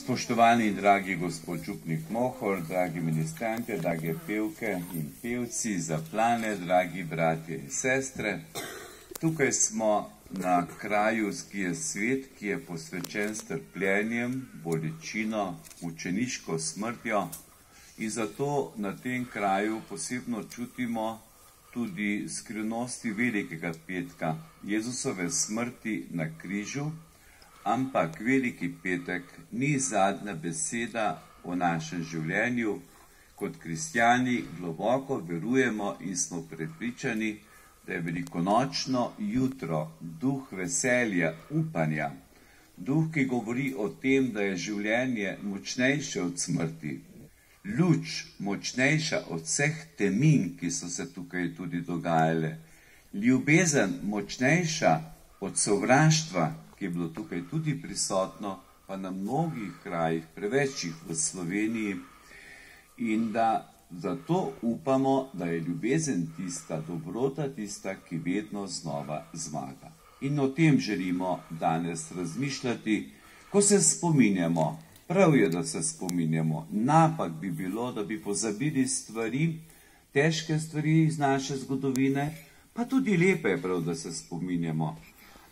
Spoštovani in dragi gospod župnik Mohor, dragi ministranti, drage pevke in pevci, zaplane, dragi bratje in sestre. Tukaj smo na kraju, ki je svet, ki je posvečen strpljenjem, bolečino, mučeniško smrtjo in zato na tem kraju posebno čutimo tudi skrivnosti velikega petka, Jezusove smrti na križu. Ampak veliki petek ni zadnja beseda o našem življenju. Kot kristjani globoko verujemo in smo prepričani, da je velikonočno jutro duh veselja, upanja, duh, ki govori o tem, da je življenje močnejše od smrti, luč močnejša od vseh temin, ki so se tukaj tudi dogajale, ljubezen močnejša od sovraštva, ki je bilo tukaj tudi prisotno, pa na mnogih krajih, prevečjih v Sloveniji, in da zato upamo, da je ljubezen tista, dobrota tista, ki vedno znova zmaga. In o tem želimo danes razmišljati, ko se spominjamo, prav je, da se spominjamo, napak bi bilo, da bi pozabili stvari, težke stvari iz naše zgodovine, pa tudi lepe je prav, da se spominjamo.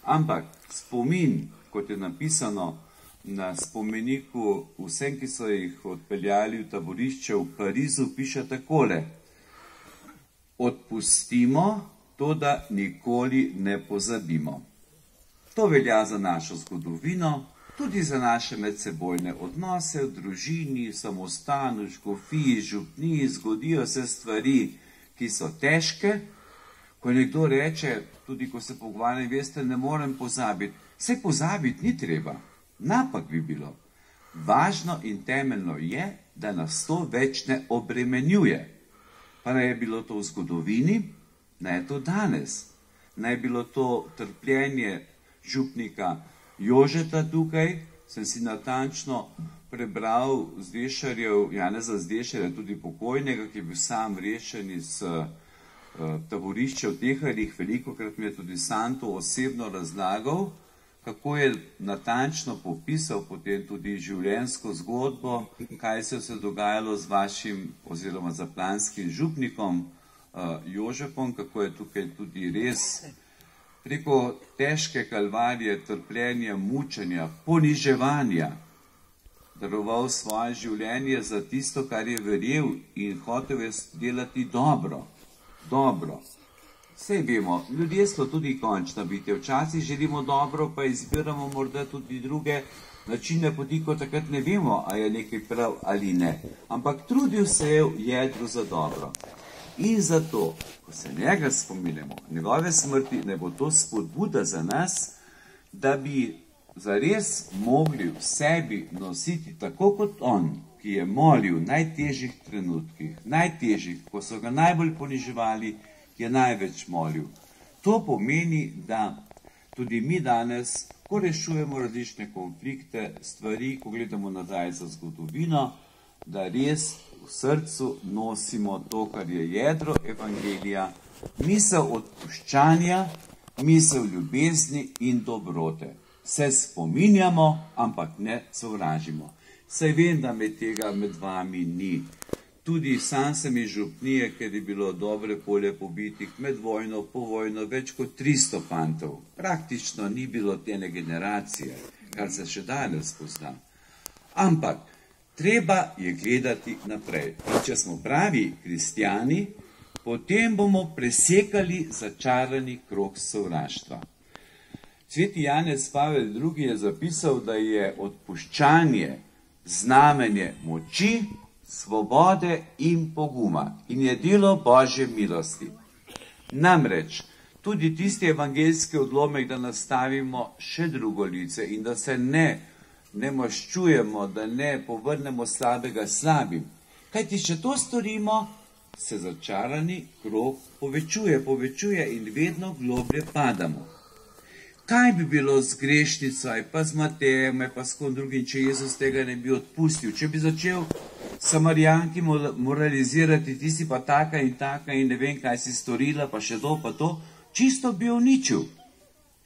Ampak spomin, kot je napisano na spomeniku vsem, ki so jih odpeljali v taborišče v Parizu, piše takole: odpustimo to, da nikoli ne pozabimo. To velja za našo zgodovino, tudi za naše medsebojne odnose v družini, samostanu, škofiji, župniji. Zgodijo se stvari, ki so težke. Ko nekdo reče, tudi ko se pogovarjam, veste, ne morem pozabiti. Saj pozabiti ni treba, napak bi bilo. Važno in temeljno je, da nas to več ne obremenjuje. Pa naj je bilo to v zgodovini, naj je to danes. Naj je bilo to trpljenje župnika Jožeta tukaj, sem si natančno prebral Zdešarjev, Janeza Zdešarja, tudi pokojnega, ki je bil sam rešen iz taborišče v Teharjih. Velikokrat mi je tudi sam to osebno razlagal, kako je natančno popisal potem tudi življenjsko zgodbo, kaj se je dogajalo z vašim oziroma zaplanskim župnikom Jožepom, kako je tukaj tudi res preko težke kalvarije, trpljenja, mučenja, poniževanja daroval svoje življenje za tisto, kar je verjel in hotel je delati dobro. Dobro. Sej vemo, ljudje so tudi končna bitja. Včasih želimo dobro, pa izbiramo morda tudi druge načine poti, ko takrat ne vemo, a je nekaj prav ali ne. Ampak trudil se je v jedru za dobro. In zato, ko se njega spominjamo, njegove smrti, ne bo to spodbuda za nas, da bi zares mogli v sebi nositi tako kot on, ki je molil v najtežjih trenutkih, najtežjih, ko so ga najbolj poniževali, je največ molil. To pomeni, da tudi mi danes, ko rešujemo različne konflikte, stvari, ko gledamo nazaj za zgodovino, da res v srcu nosimo to, kar je jedro evangelija, misel odpuščanja, misel ljubezni in dobrote. Se spominjamo, ampak ne sovražimo. Saj vem, da tega med vami ni. Tudi sam sem iz župnije, ker je bilo dobre polje pobitih med vojno, po vojno, več kot 300 fantov. Praktično ni bilo tene generacije, kar se še danes pozna. Ampak treba je gledati naprej. In če smo pravi kristjani, potem bomo presekali začarani krog sovraštva. Sveti Janez Pavel II. Je zapisal, da je odpuščanje znamenje moči, svobode in poguma in je delo Božje milosti. Namreč, tudi tisti evangeljski odlomek, da nastavimo še drugo lice in da se ne maščujemo, da ne povrnemo slabega slabim. Kajti, če to storimo, se začarani krog povečuje in vedno globlje padamo. Kaj bi bilo z grešnico, pa z Matejem, pa s kom drugim, če Jezus tega ne bi odpustil? Če bi začel Samarijanki moralizirati, ti si pa taka in ne vem, kaj si storila, pa še to, pa to, čisto bi uničil.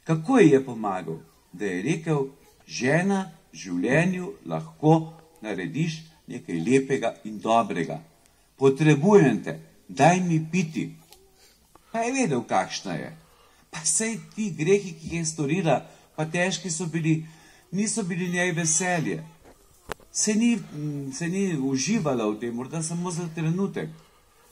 Kako ji je pomagal? Da je rekel, žena, življenju lahko narediš nekaj lepega in dobrega. Potrebujem te, daj mi piti. Pa je vedel, kakšna je. Pa sej ti grehi, ki jih je storila, pa težki so bili, niso bili njej veselje. Se ni uživala v tem, morda samo za trenutek.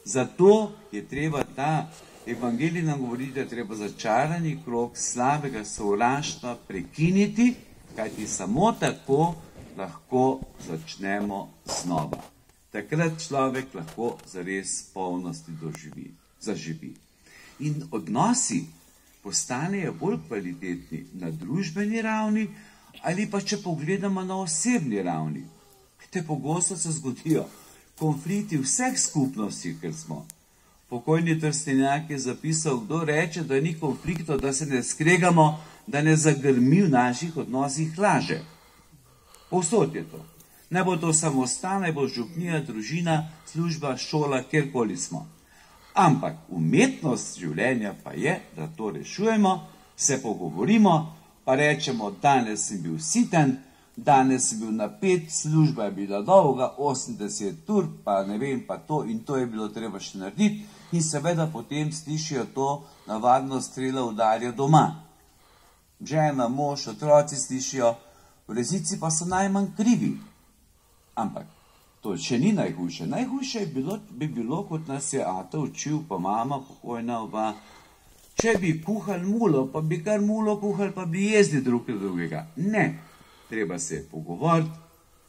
Zato je treba ta evangelij nam govoriti, da je treba začarani krog slabega sovraštva prekiniti, kajti samo tako lahko začnemo znova. Takrat človek lahko zares polnosti zaživi. In odnosi postanejo bolj kvalitetni na družbeni ravni ali pa če pogledamo na osebni ravni. Te pogosto se zgodijo konflikti vseh skupnosti, ker smo. Pokojni Trstenjak je zapisal, kdo reče, da ni konfliktov, da se ne skregamo, da ne zagrmi v naših odnosih laže. Povsod je to. Ne bo to samostan, ne bo župnija, družina, služba, šola, kjerkoli smo. Ampak umetnost življenja pa je, da to rešujemo, se pogovorimo, pa rečemo, danes sem bil siten, danes sem bil napet, služba je bila dolga, 80 ur, pa ne vem, pa to in to je bilo treba še narediti. In seveda potem slišijo to navadno strela udarja doma. Žena, mož, otroci slišijo, v resnici pa so najmanj krivi. Ampak to še ni najhujše. Najhujše bi bilo, kot nas je ata učil, pa mama pokojna oba, če bi kuhali mulo, pa bi kar mulo kuhali, pa bi jezdi drug drugega. Ne, treba se pogovoriti,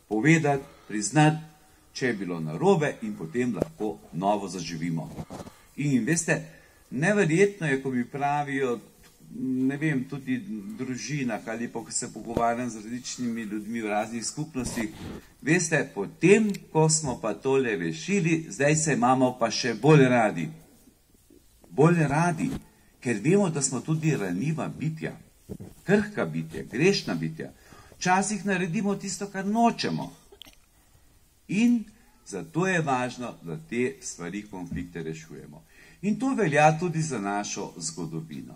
povedati, priznati, če je bilo narobe in potem lahko novo zaživimo. In veste, neverjetno je, ko mi pravijo, ne vem, tudi v družinah ali pa, ko se pogovarjam z različnimi ljudmi v raznih skupnostih, veste, potem, ko smo pa tole rešili, zdaj se imamo pa še bolj radi. Bolj radi, ker vemo, da smo tudi ranljiva bitja, krhka bitja, grešna bitja. Včasih naredimo tisto, kar nočemo. In zato je važno, da te stvari, konflikte rešujemo. In to velja tudi za našo zgodovino.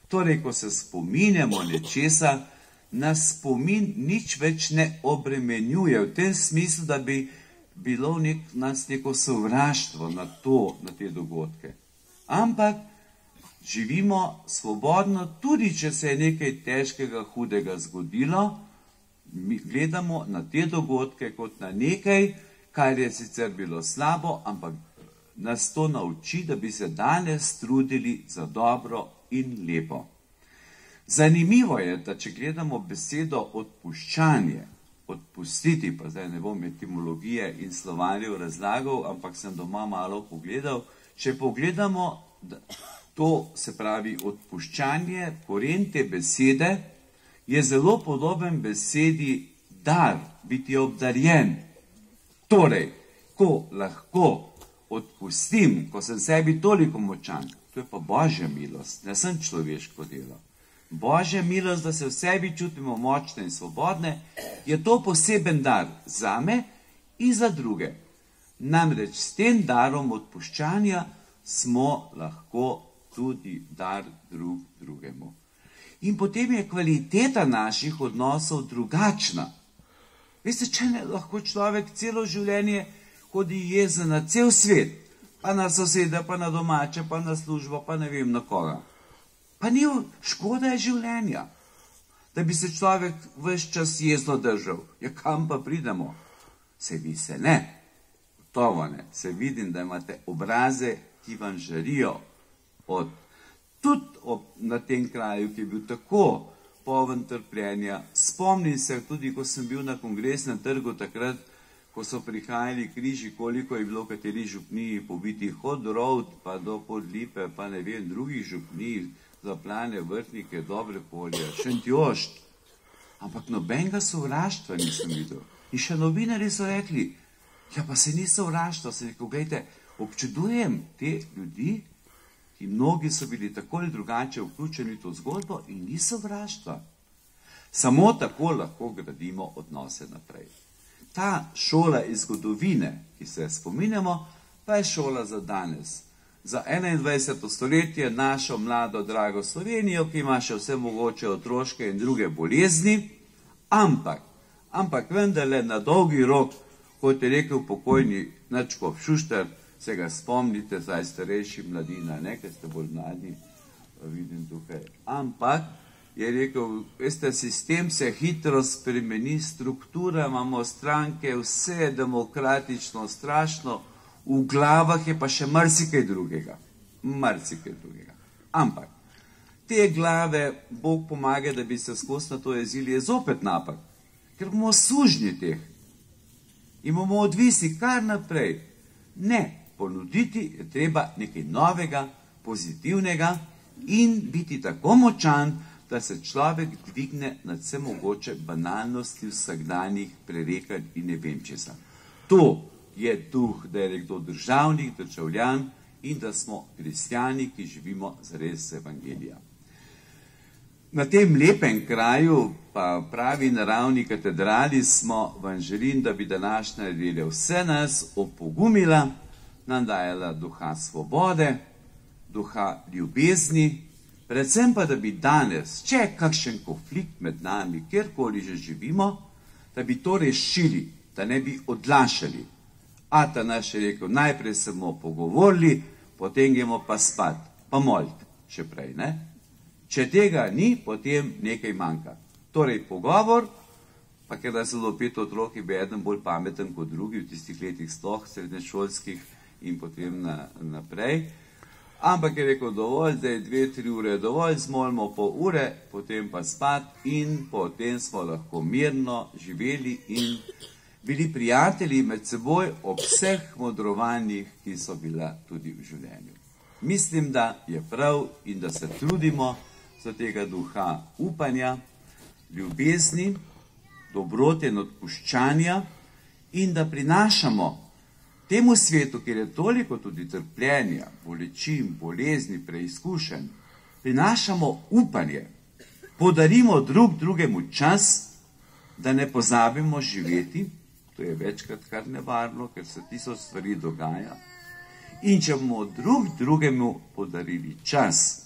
Torej, ko se spominjamo nečesa, nas spomin nič več ne obremenjuje, v tem smislu, da bi bilo nas neko sovraštvo na te dogodke. Ampak živimo svobodno, tudi če se je nekaj težkega, hudega zgodilo, mi gledamo na te dogodke kot na nekaj, kar je sicer bilo slabo, ampak nas to nauči, da bi se danes trudili za dobro in lepo. Zanimivo je, da če gledamo besedo odpuščanje, odpustiti, pa zdaj ne bom etimologije in slovarjev razlagal, ampak sem doma malo pogledal, če pogledamo, to se pravi odpuščanje, koren te besede je zelo podoben besedi dar, biti obdarjen. Torej, ko lahko odpustim, ko sem sebi toliko močan, to je pa Božja milost, ne sem človeško delo. Božja milost, da se v sebi čutimo močne in svobodne, je to poseben dar zame in za druge. Namreč s tem darom odpuščanja smo lahko tudi dar drug drugemu. In potem je kvaliteta naših odnosov drugačna. Veste, če ne lahko človek celo življenje hodi jezen na cel svet, pa na sosede, pa na domače, pa na službo, pa ne vem na koga. Pa ni škoda življenja, da bi se človek ves čas jezno držal. Ja, kam pa pridemo? Se vi se ne, gotovo ne. Se vidim, da imate obraze, ki vam žarijo tudi na tem kraju, ki je bil tako poln trpljenja. Spomnim se tudi, ko sem bil na Kongresnem trgu takrat, ko so prihajali križi, koliko je bilo v kateri župniji pobitih od Rovd, pa do Podlipe, pa ne vem, drugih župnij, Zaplane, Vrhnike, Dobre polje, Šentjošt. Ampak nobenega sovraštva nisem videl. In še novinarji so rekli, ja, pa se ni sovraštva, se rekel, gledajte, občudujem te ljudi, ki mnogi so bili tako ali drugače vključeni v to zgodbo in ni sovraštva. Samo tako lahko gradimo odnose naprej. Ta šola iz zgodovine, ki se spominjamo, pa je šola za danes. Za 21. stoletje našo mlado, drago Slovenijo, ki ima še vse mogoče otroške in druge bolezni, ampak Ampak vendarle na dolgi rok, kot je rekel pokojni Načkov Šuštar, se ga spomnite, zdaj starejši mladina, ne, ker ste bolj mladi, vidim tukaj. Ampak je rekel, veste, sistem se hitro spremeni, struktura, imamo stranke, vse je demokratično, strašno, v glavah je pa še marsikaj drugega. Marsikaj drugega. Ampak te glave, Bog pomaga, da bi se skozi na to jezili, je zopet napak, ker bomo sužnji teh in bomo odvisi kar naprej. Ne, ponuditi je treba nekaj novega, pozitivnega in biti tako močan, da se človek dvigne nad vse mogoče banalnosti vsakdanjih prerekanj in ne vem česa. To je duh, da je kdo državnik, državljan in da smo kristjani, ki živimo zares evangelija. Na tem lepem kraju, pa pravi naravni katedrali, smo vam želim, da bi današnja nedelja vse nas opogumila, nam dajala duha svobode, duha ljubezni, predvsem pa, da bi danes, če je kakšen konflikt med nami, kjerkoli že živimo, da bi to rešili, da ne bi odlašali. Ata naš je rekel, najprej se bomo pogovorili, potem gremo pa spat, pa moliti še prej, ne? Če tega ni, potem nekaj manjka. Torej pogovor, pa ker da so do 5 otrok, je eden bolj pameten kot drugi, v tistih letih sploh srednješolskih in potem naprej. Ampak je rekel, dovolj, da je 2-3 ure dovolj, zmolimo pol ure, potem pa spat in potem smo lahko mirno živeli in bili prijatelji med seboj ob vseh modrovanjih, ki so bila tudi v življenju. Mislim, da je prav in da se trudimo za tega duha upanja, ljubezni, dobrote in odpuščanja in da prinašamo temu svetu, kjer je toliko tudi trpljenja, bolečin, bolezni, preizkušenj, prinašamo upanje, podarimo drug drugemu čas, da ne pozabimo živeti, to je večkrat kar nevarno, ker se 1000 stvari dogaja, in če bomo drug drugemu podarili čas,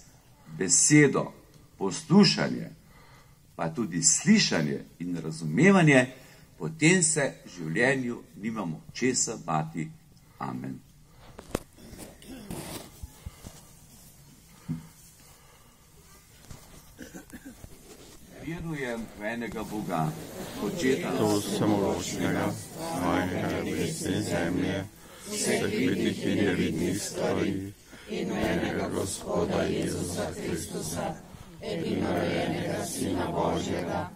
besedo, poslušanje, pa tudi slišanje in razumevanje, potem se v življenju nimamo česa bati. Amen. Verujem v enega Boga, Očeta vsemogočnega, svojega nebesa in zemlje, vseh vidnih in nevidnih stvari, in enega Gospoda Jezusa Kristusa, edinorojenega Sina Božjega,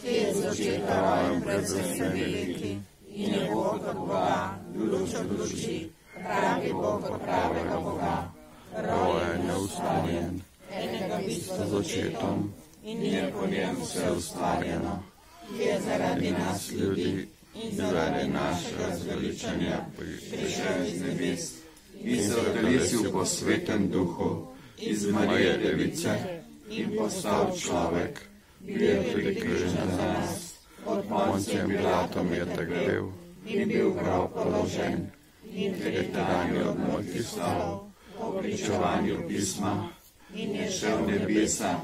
ki je začeta rojen pred vsemi veki in je Bog od Boga, luč od luči, pravi Bog od pravega Boga, rojen, neustvarjen, enega bistva z očetom in je po njem vse ustvarjeno, ki je zaradi nas ljudi in zaradi našega zveličanja prišel iz nebes in se odkalisil po svetem duhu iz Marije Device in postal človek, bil je prikrižen za nas, pod Poncijem Pilatom je trpel in bil v grob položen in tretjega dne od mrtvih vstal, po pričevanju pisma in je šel v nebesa,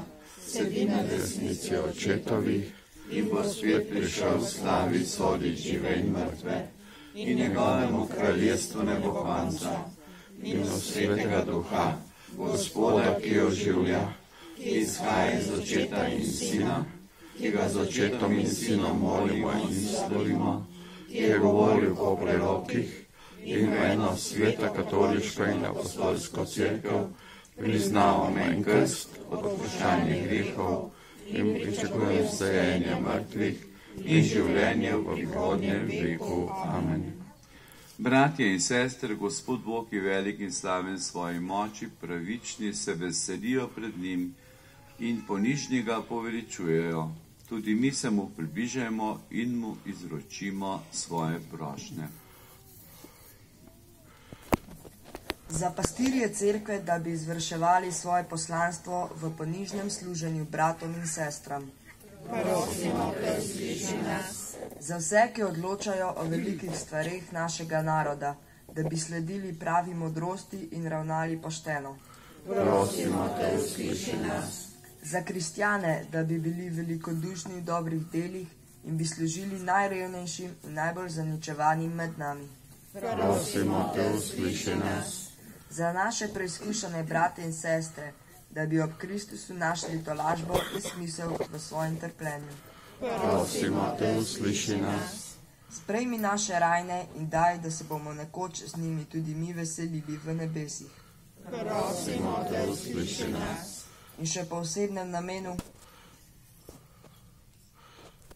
sedi na desnici očetovih in bo spet prišel v slavi soditi žive in mrtve in njegovemu kraljestvu ne bo konca in v svetega duha, Gospoda, ki oživlja, ki izhaja iz očeta in sina, ki ga z očetom in sinom molimo in slavimo, ki je govoril po prerokih in v eno sveta katoliško in apostolsko cerkev, priznavamo en krst, odpuščanje grehov in pričakujem vstajenje mrtvih in življenje v prihodnjem veku. Amen. Bratje in sestre, Gospod Bog je velik in slaven svoji moči, pravični se veselijo pred njim in ponižni ga poveličujejo. Tudi mi se mu približajmo in mu izročimo svoje prošnje. Za pastirje cerkve, da bi izvrševali svoje poslanstvo v ponižnem služenju bratom in sestram. Prosimo te, usliši nas. Za vse, ki odločajo o velikih stvareh našega naroda, da bi sledili pravi modrosti in ravnali pošteno. Prosimo te, usliši nas. Za kristjane, da bi bili velikodušni v dobrih delih in bi služili najrevnejšim in najbolj zaničevanim med nami. Prosimo te, usliši nas. Za naše preizkušene brate in sestre, da bi ob Kristusu našli tolažbo in smisel v svojem trpljenju. Prosimo te, usliši nas. Sprejmi naše rajne in daj, da se bomo nekoč z njimi tudi mi veselili v nebesih. Prosimo te, usliši nas. In še po osebnem namenu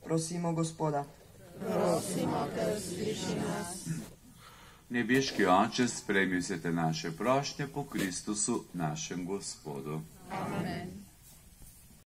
prosimo Gospoda. Prosimo te, usliši nas. Nebeški Oče, sprejmi vse te naše prošnje po Kristusu, našem Gospodu. Amen.